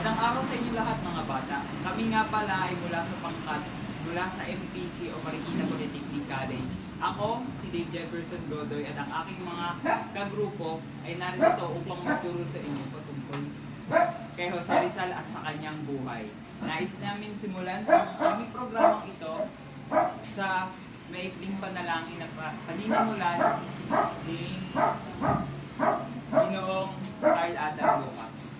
Magandang araw sa inyo lahat mga bata. Kami nga pala ay mula sa pangkat, mula sa MPC o Marikina Polytechnic College. Ako, si Dave Jefferson Godoy at ang aking mga kagrupo ay narito upang magturo sa inyo patungkol kay Jose Rizal at sa kanyang buhay. Nais namin simulan ang aming programang ito sa maikling panalangin na paninimulan ni Ginoong Carl Adam Lucas.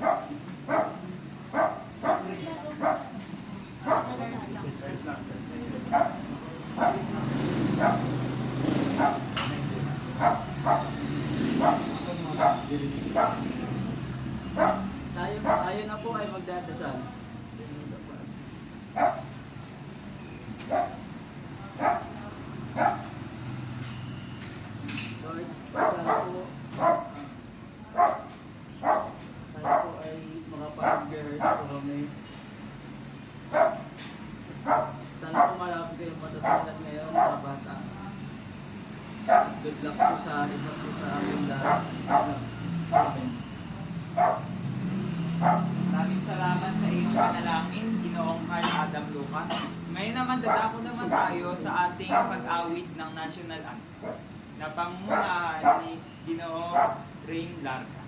Tayo na po ay magdadasal. Lord, tayo po ay makapag-girls po kami. Sana po malapit kayong matutunan ngayon mga bata. Good luck po sa atin at po sa ating lahat. Amen. Maraming salamat sa iyong panalangin, Ginoong Carl Adam Lucas. Ngayon naman, dadako naman tayo sa ating pag-awit ng National Anthem na pangunahan ni Ginoong Rain Larga.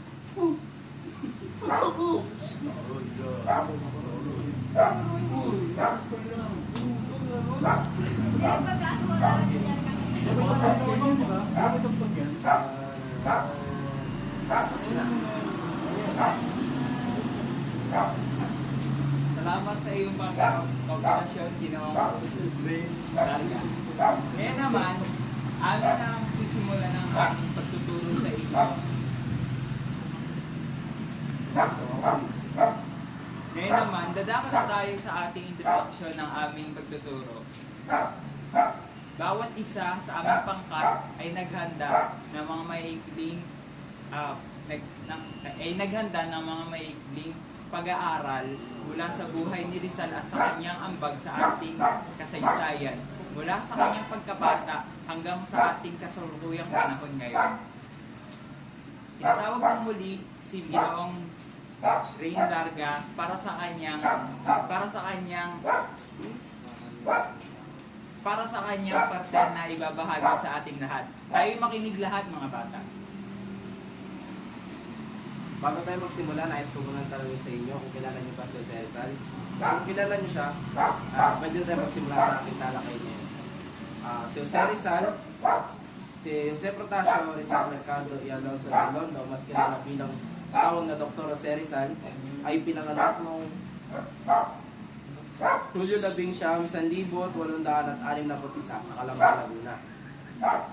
Salamat sa iyong pag-kombinasyon, Ginoong Rain Larga. Ngayon naman, amin ang sisimula ng aking pagtuturo sa inyo. Ngayon naman, dadako na tayo sa ating introduction ng aming pagtuturo. Bawat isa sa aming pangkat ay naghanda ng mga maikling pag-aaral mula sa buhay ni Rizal at sa kanyang ambag sa ating kasaysayan, mula sa kanyang pagkabata hanggang sa ating kasalukuyang panahon ngayon. Tinatawag ng muli si Ginoong Rain Larga para sa kanyang parte na ibabahagi sa ating lahat. Tayo makinig lahat mga bata. Bago tayo magsimula, nais ko munang tanongin sa inyo kung kilala niyo ba si Jose Rizal. Kung kilala niyo siya, pwede tayo magsimula sa ating talakay niya. Si Jose Rizal, si Jose Protasio Rizal Mercado y Alonso de Londo, mas kilala bilang tawag na Dr. Jose Rizal, ay pinanganak noong Hulyo 19,861 sa Calamba, Laguna.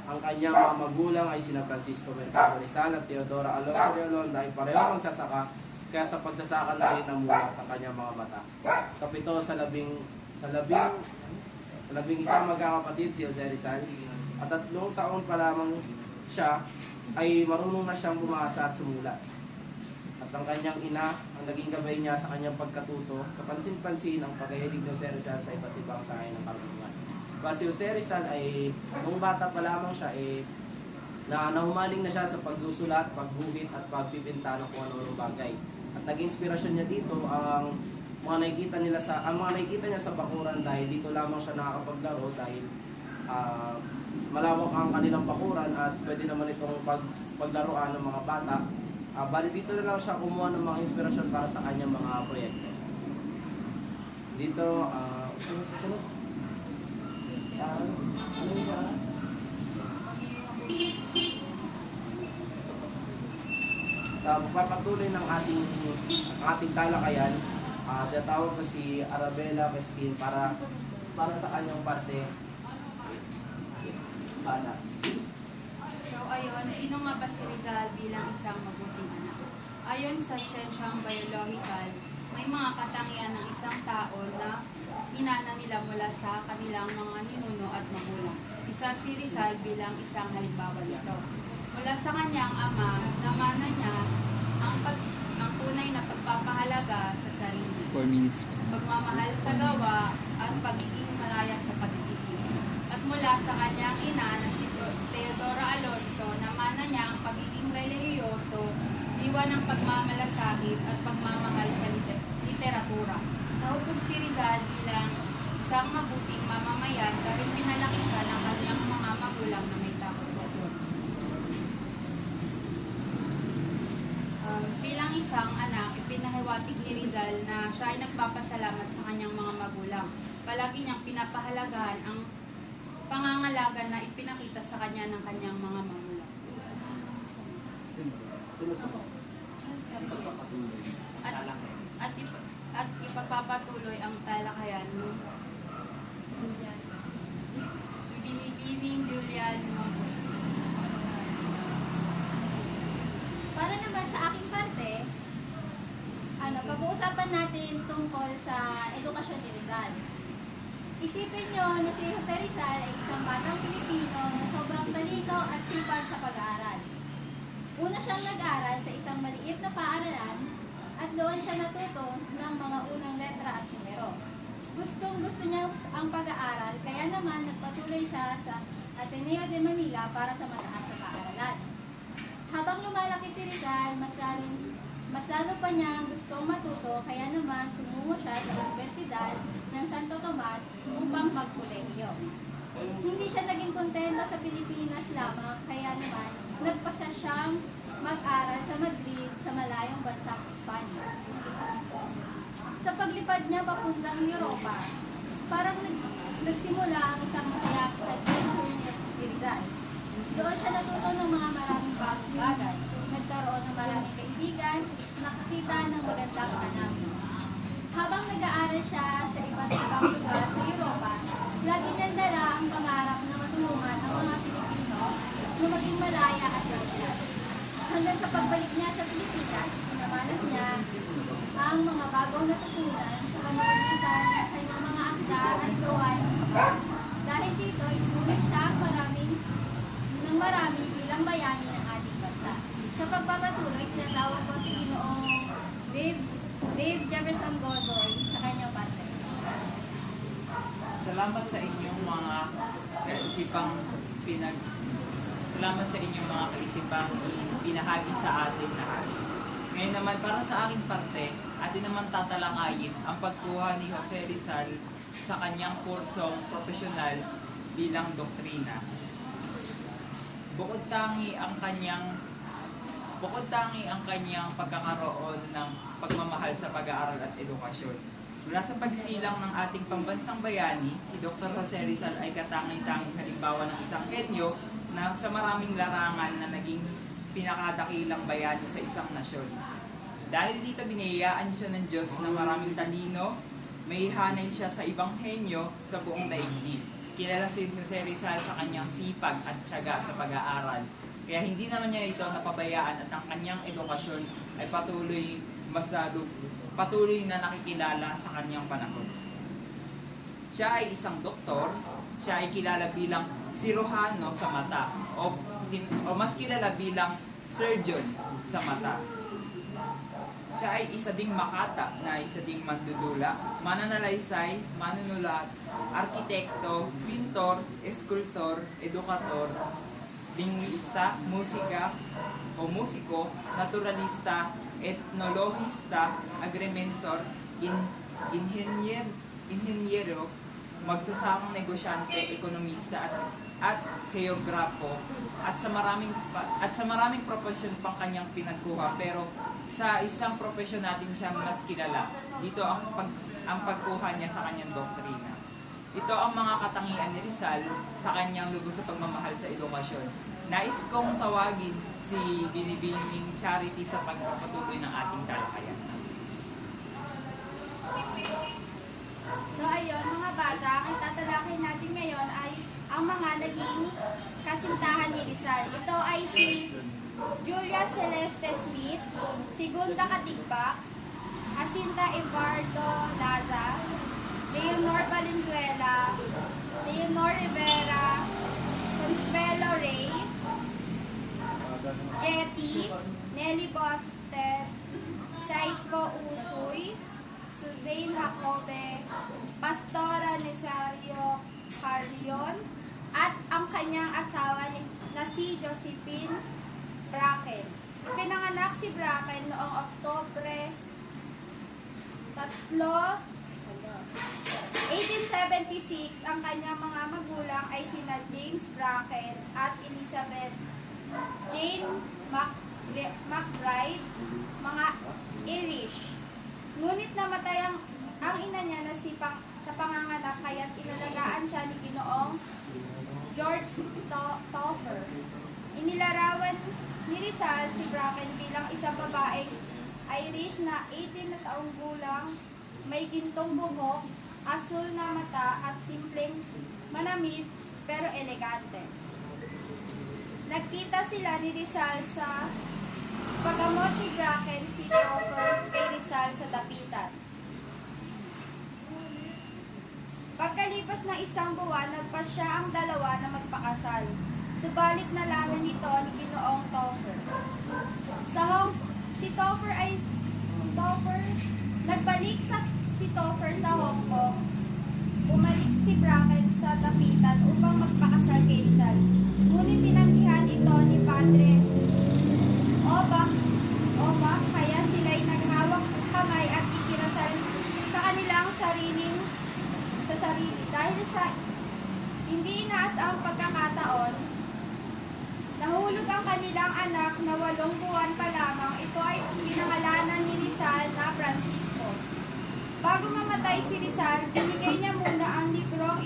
Ang kanyang mga magulang ay sina Francisco Mercado Rizal at Teodora Alonso de Londo ay pareho magsasaka, kaya sa pagsasaka na rin namulat ang kanyang mga mata. Kapito sa labing isang magkakapatid si Jose Rizal, at 3 taon pa lamang siya ay marunong na siyang bumasa at sumulat. At ang kanyang ina, ang naging gabay niya sa kanyang pagkatuto, kapansin-pansin ang pagkahilig ni Jose Rizal sa iba't ibang sahay ng karunungan. Si Jose Rizal ay, nung bata pa lamang siya, nahumaling na siya sa pagsusulat, pagguhit at pagpipinta ng kung ano-anong bagay. At naging inspirasyon niya dito ang mga nakikita niya sa bakuran, dahil dito lamang siya nakakapaglaro dahil malawak ang kanilang bakuran at pwede naman itong paglaruan ng mga bata. Bali dito na lang siya kumuha ng mga inspirasyon para sa kanyang mga proyekto. Dito, susunod. Sa pagpapatuloy ng ating talakayan, tatawag ko si Arabella Pestin para sa kanyang parte. So ayun, sino nga ba si Rizal bilang isang mabuting anak? Ayon sa sensyang biological, may mga katangian ng isang tao na minana nila mula sa kanilang mga ninuno at magulang. Isa si Rizal bilang isang halimbawa nito. Mula sa kanyang ama, namana niya ang tunay na pagpapahalaga sa sarili, 4 minutes. pagmamahal sa gawa, at pagiging malaya sa pag-iisip. At mula sa kanyang ina na si Teodora Alonso, namana niya ang pagiging relihiyoso, diwa ng pagmamalasakit at pagmamahal sa literatura. Nahubog si Rizal bilang isang mabuting mamamayan dahil pinalaki siya ng kanyang mga magulang na may takot sa Diyos. Bilang isang anak, ipinahiwatig ni Rizal na siya ay nagpapasalamat sa kanyang mga magulang. Palagi niyang pinapahalagahan ang pangangalaga na ipinakita sa kanya ng kanyang mga magulang. At ipagpapatuloy ang talakayan ni Binibining Julian Mongos. Para naman sa aking parte, pag-uusapan natin tungkol sa edukasyon ni Rizal. Isipin nyo na si Jose Rizal ay isang batang Pilipino na sobrang talino at sipag sa pag-aaral. Una siyang nag-aral sa isang maliit na paaralan at doon siya natuto ng mga unang letra at numero. Gustong-gusto niya ang pag-aaral, kaya naman nagpatuloy siya sa Ateneo de Manila para sa mataas na paaralan. Habang lumalaki si Rizal, mas lalo pa niyang gustong matuto, kaya naman tumungo siya sa Universidad ng Santo Tomas upang magkolehiyo. Hindi siya naging kontento sa Pilipinas lamang, kaya naman nagpasa siyang mag-aral sa Madrid sa malayong bansang Espanya. Sa paglipad niya papuntang Europa, parang nagsimula ang isang masayang adventure ni Rizal. Doon siya natuto ng mga maraming bagong bagay, nagkaroon ng maraming kaibigan, nakakita ng magandang tanawin. Habang nag-aaral siya sa iba't ibang lugar sa Europa, lagi niyang dala ang pangarap na matulungan ang mga Pilipino na maging malaya at maligtas. Hanggang sa pagbalik niya sa Pilipinas, pinamalas niya ang mga bagong natutunan sa pamamagitan ng kanyang mga akda at gawain. Dahil dito, itinulog siya ng marami bilang bayani ng ating bansa. Sa pagpapatuloy, tinatawag ko si Ginoong Dave Jefferson Godoy sa kanyang parte. Salamat sa inyong mga kaisipang Salamat sa inyong mga kaisipang pinahagi sa atin lahat. Ngayon naman, para sa aking parte, atin naman tatalakayin ang pagkuha ni Jose Rizal sa kanyang kursong profesional bilang doktrina. Bukod tangi ang kanyang pagkakaroon ng pagmamahal sa pag-aaral at edukasyon. Mula sa pagsilang ng ating pambansang bayani, si Dr. Jose Rizal ay katanging-tanging halimbawa ng isang henyo na sa maraming larangan na naging pinakadakilang bayani sa isang nasyon. Dahil dito biniyayaan siya ng Diyos na maraming talino, may hanay siya sa ibang henyo sa buong daigdig. Kilala si Jose Rizal sa kanyang sipag at tiyaga sa pag-aaral. Kaya hindi naman niya ito napabayaan at ang kanyang edukasyon ay patuloy na nakikilala sa kanyang panahon. Siya ay isang doktor, siya ay kilala bilang siruhano sa mata o mas kilala bilang surgeon sa mata. Siya ay isa ding makata na isa ding mandudula, mananalaysay, manunulat, arkitekto, pintor, eskultor, edukator, lingwista, musiko, naturalista, etnolohista, agrimensor, inhenyero, magsasamang negosyante, ekonomista at geografo at sa maraming profesyon pang kanyang pinagkuha, pero sa isang profesyon natin siya mas kilala. Dito ang pagkuha niya sa kanyang doktrina. Ito ang mga katangian ni Rizal sa kanyang lubos sa pagmamahal sa edukasyon. Nais kong tawagin si Binibining Charity sa pagpapatuloy ng ating talakayan. So ayun, mga bata, ang tatalakay natin ngayon ay ang mga naging kasintahan ni Rizal. Ito ay si Julia Celeste Smith, si Gunda Katigbak, Jacinta Eduardo Laza, Leonor Valenzuela, Leonor Rivera, Consuelo Rey, Jetty, Nelly Bostet, Saiko Usoy, Suzanne Jacobe, Pastora Nesario Carrion, at ang kanyang asawa na si Josephine Bracken. Ipinanganak si Bracken noong Oktubre 1876, ang kanyang mga magulang ay sina James Bracken at Elizabeth Jane McBride, mga Irish. Ngunit namatay ang ina niya na sa panganganak, kaya't inalagaan siya ni Ginoong George Toffer. Inilarawan ni Rizal si Bracken bilang isang babaeng Irish na 18 na taong gulang, may gintong buhok, asul na mata at simpleng manamit pero elegante. Nagkita sila ni Rizal sa paggamot ni Bracken si Toffer kay Rizal sa dapitan. Pagkalipas ng isang buwan, nagpasya ang dalawa na magpakasal. Subalit nalaman nito ni Ginoong Toffer. Nagbalik si Toffer sa Hong Kong. Bumalik si Bracken sa dapitan upang magpakasal kay Rizal. Ngunit tinanggihan ito ni Padre Obak, kaya sila'y naghawak kamay at ikinasal sa kanilang sarili. Dahil sa hindi inaasahang pagkakataon, nahulog ang kanilang anak na 8 buwan pa lamang. Ito ay pinangalanan ni Rizal na Francisco. Bago mamatay si Rizal, binigay niya muna ang librong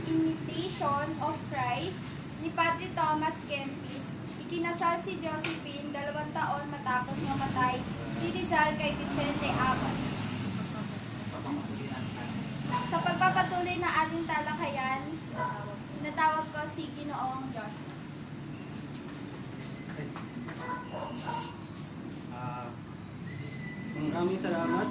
Imitation of Christ ni Padre Thomas Kempis. Ikinasal si Josephine 2 taon matapos mamatay si Rizal kay Vicente Abad. Sa pagpapatuloy na ating talakayan, tinatawag ko si Ginoong Joshua. Maraming salamat.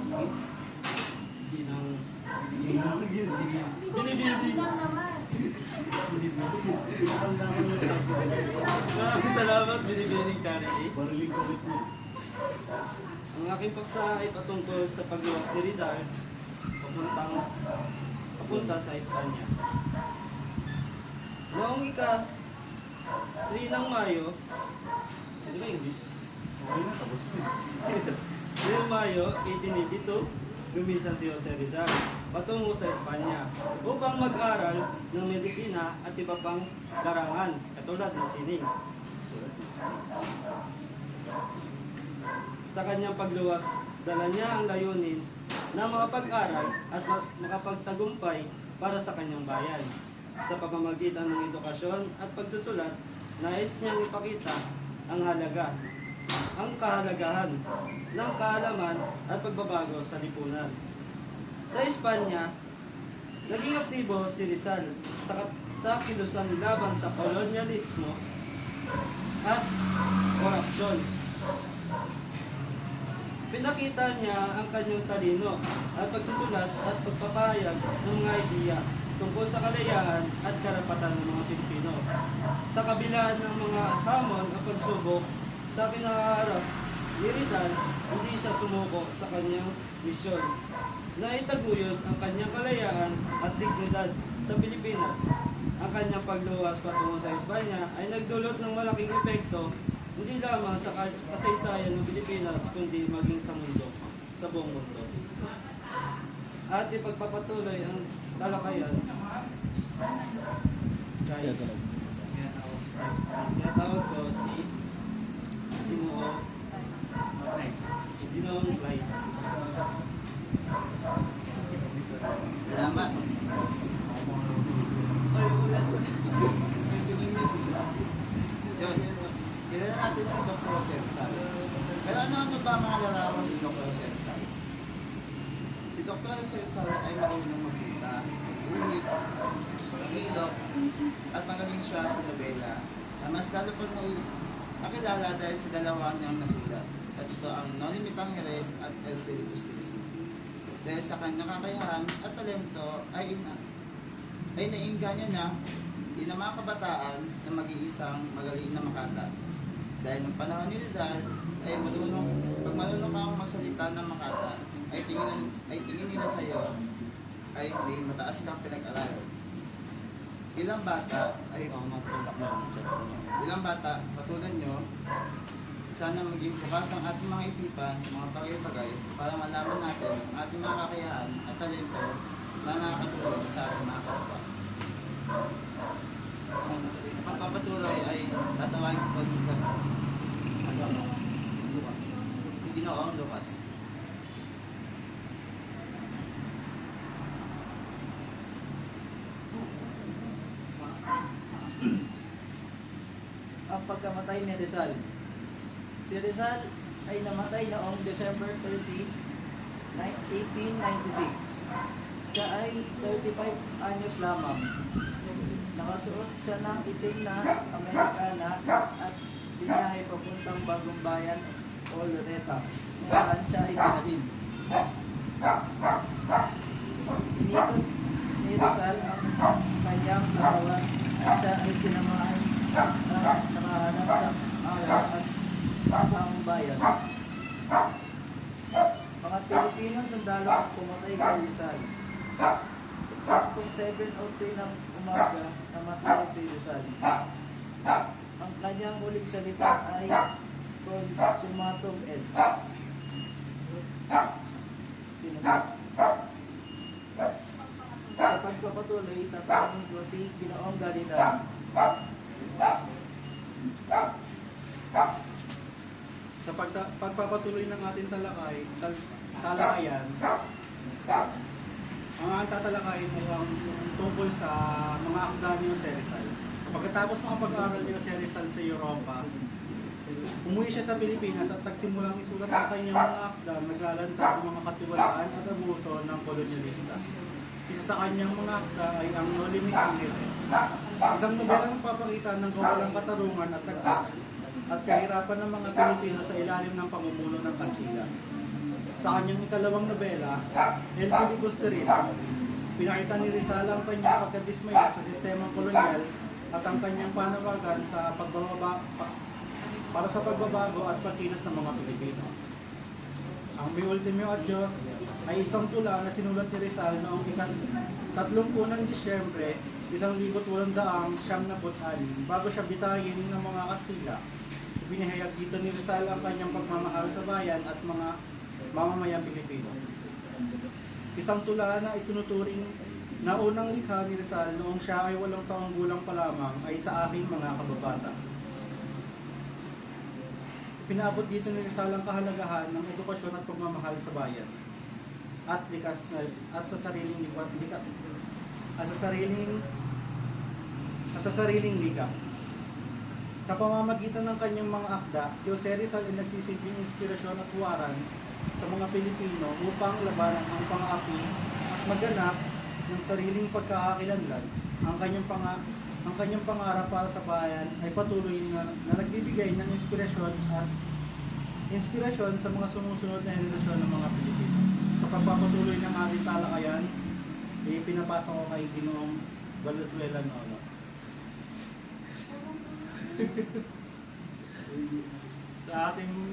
Maraming salamat, Binibining Charity. Ang aking paksa ay patungkol sa pagluwas ni Rizal papunta sa Espanya. Noong ika-3 ng Mayo, ano ba English? Noong Mayo 1882, lumisan si Jose Rizal patungo sa Espanya upang mag-aral ng medisina at iba pang larangan katulad ng sining. Sa kanyang pagluwas, dala niya ang layunin na makapag-aral at makapagtagumpay para sa kanyang bayan. Sa pamamagitan ng edukasyon at pagsusulat, nais niyang ipakita ang kahalagahan ng kaalaman at pagbabago sa lipunan. Sa Espanya, naging aktibo si Rizal sa kilusan laban sa kolonyalismo at korupsyon. Pinakita niya ang kanyang talino at pagsusulat at pagpapahayag ng mga ideya tungkol sa kalayaan at karapatan ng mga Pilipino. Sa kabila ng mga hamon at pagsubok sa kinaharap ni Rizal, hindi siya sumuko sa kanyang misyon na itaguyod ang kanyang kalayaan at dignidad sa Pilipinas. Ang kanyang pagluwas patungo sa Espanya ay nagdulot ng malaking epekto hindi lamang sa kasaysayan ng Pilipinas, kundi maging sa mundo, sa buong mundo. At ipagpapatuloy ang talakayan kaya tinatawag ko si Ginoong Clyde. Salamat. Ay, ulat. Yun. Kilala natin si Dr. Jose Rizal. Pero ano ba ang mga larawan ni Dr. Jose Rizal? Si Dr. Jose Rizal ay marunong magkita, ulit, magilok, at magaling siya sa nobela. Mas lalo po nakilala dahil sa dalawa niyang nasulat. At ito ang Noli Me Tangere at El Filius Turismo. Dahil sa kanyang kakayahan at talento ay naiinganyo na ng mga kabataan na mag-iisang magaling na makata. Dahil ng panahon ni Rizal ay pag marunong kang magsalita ng makata, ay tingin nila sa iyo ay may mataas kang pinag-aralan. Ilang bata, katulad nyo, sana maging bukas ang ating mga isipan sa mga bagay-bagay para malaman natin ang ating mga kakayahan at talento na nakakatulong sa ating mga kapwa. Sa pagpapatuloy ay tatawagin ko si Ginoong Lucas. Ang pagkamatay ni Rizal. Si Rizal ay namatay noong December 30, 1896. Siya ay 35 anyos lamang. Nakasuot siya ng itim na Amerikana at binahay papuntang Bagong Bayan o Loreto. Ngayon siya ay pinalin. Inikot ni Rizal ang kanyang katawan at siya ay tinamaan na nakahanap sa araw at Bagong Bayan. Mga Pilipino sundalo ang pumatay kay Rizal. Saktong 7:03 ng umaga, namatay si Rizal. Ang kanyang huling salita ay Consumatum est. Sa pagpapatuloy, tatanungin ko si Ginoong Galitan. Sa pagpapatuloy ng ating talakayan, ang tatalakayin ay ang tungkol sa mga akda ni Jose Rizal. Pagkatapos makapag-aral ni Jose Rizal sa Europa, umuwi siya sa Pilipinas at nagsimulang isulat ang kanyang mga akda naglalantad ng mga katiwalaan at abuso ng kolonyalista. Isa sa kanyang mga akda ay ang Noli Me Tangere, isang nobelang magpapakita ng kawalang katarungan at tagtag at kahirapan ng mga Pilipino sa ilalim ng pamumuno ng Kastila. Sa kanyang ikalawang nobela, El Filibusterismo, pinakita ni Rizal ang kanyang pagkadismaya sa sistemang kolonyal at ang kanyang panawagan sa para sa pagbabago at pagkilos ng mga Pilipino. Ang Mi Ultimo Adios ay isang tula na sinulat ni Rizal noong 30 ng Disyembre 1876 bago siya bitayin ng mga Kastila. Binihayag dito ni Rizal ang kanyang pagmamahal sa bayan at mga mamamayang Pilipino. Isang tula na itinuturing na unang likha ni Rizal noong siya ay 8 taong gulang pa lamang ay sa aking mga kababata. Pinaabot dito ni Rizal ang kahalagahan ng edukasyon at pagmamahal sa bayan at sa sariling lika. Sa pamamagitan ng kanyang mga akda, si Jose Rizal ay nagsisilbing inspirasyon at huwaran sa mga Pilipino upang labanan ang pang-api at maganap ng sariling pagkakakilanlan. Ang kanyang pangarap para sa bayan ay patuloy na nagbibigay ng inspirasyon sa mga sumusunod na henerasyon ng mga Pilipino. Sa pagpapatuloy ng ating talakayan, pinapasa ko kay Ginoong Valenzuela Nono. Sa ating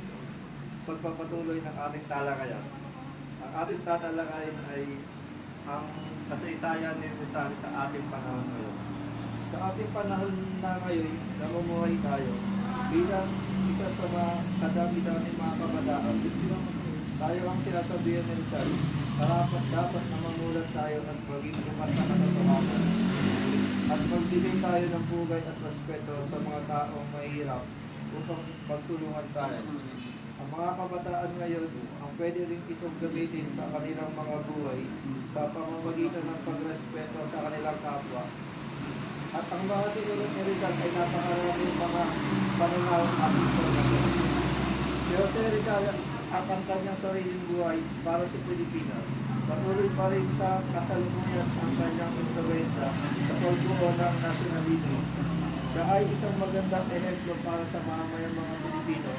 pagpapatuloy ng ating talakayan, ang ating tatalakayin ay ang kasaysayan ni Rizal sa ating panahon ngayon. Sa ating panahon na ngayon, namumuhay tayo bilang isa sa mga kadami-dami mga kabataan. Tayo ang sinasabihan ni Rizal, dapat na mamulat tayo at maging bukas na katotohanan at magbigay tayo ng bugay at respeto sa mga taong mahirap upang magtulungan tayo. Ang mga kabataan ngayon, ang pwede rin itong gamitin sa kanilang mga buhay sa pamamagitan ng pagrespeto sa kanilang kapwa. At ang mga sinulat ni Rizal ay napakaraming mga panunahon at impormasyon. Si Jose Rizal at ang kanyang sariling buhay para sa Pilipinas, patuloy pa rin sa kasalukuyan ang kanyang influensya sa pagbuo ng nasyonalismo. Siya ay isang magandang ehemplo para sa mga Pilipino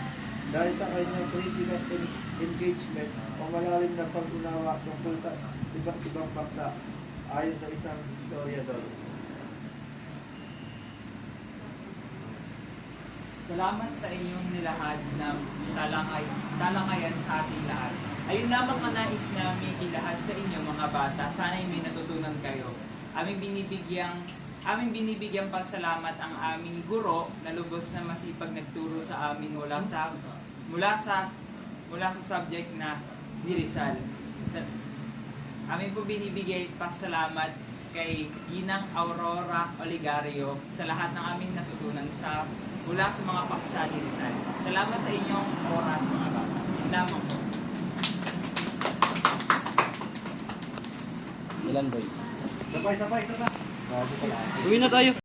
dahil sa kanyang critical engagement o malalim na pag-unawa tungkol sa iba't ibang bansa ayon sa isang historiador. Salamat sa inyong nilahad ng talakayan sa ating lahat. Ayun lamang ang nais namin ilahad sa inyo mga bata. Sana'y may natutunan kayo. Aming binibigyang aming binibigyan pasalamat ang aming guro na lubos na masipag nagturo sa amin mula sa subject na ni Rizal. Amin po binibigay pasalamat kay Ginang Aurora Oligario sa lahat ng aming natutunan mula sa mga paksa ni Rizal. Salamat sa inyong oras mga bata. Yun lamang po. Ilan boy? Sabay. Grabe pala. Uwi na tayo.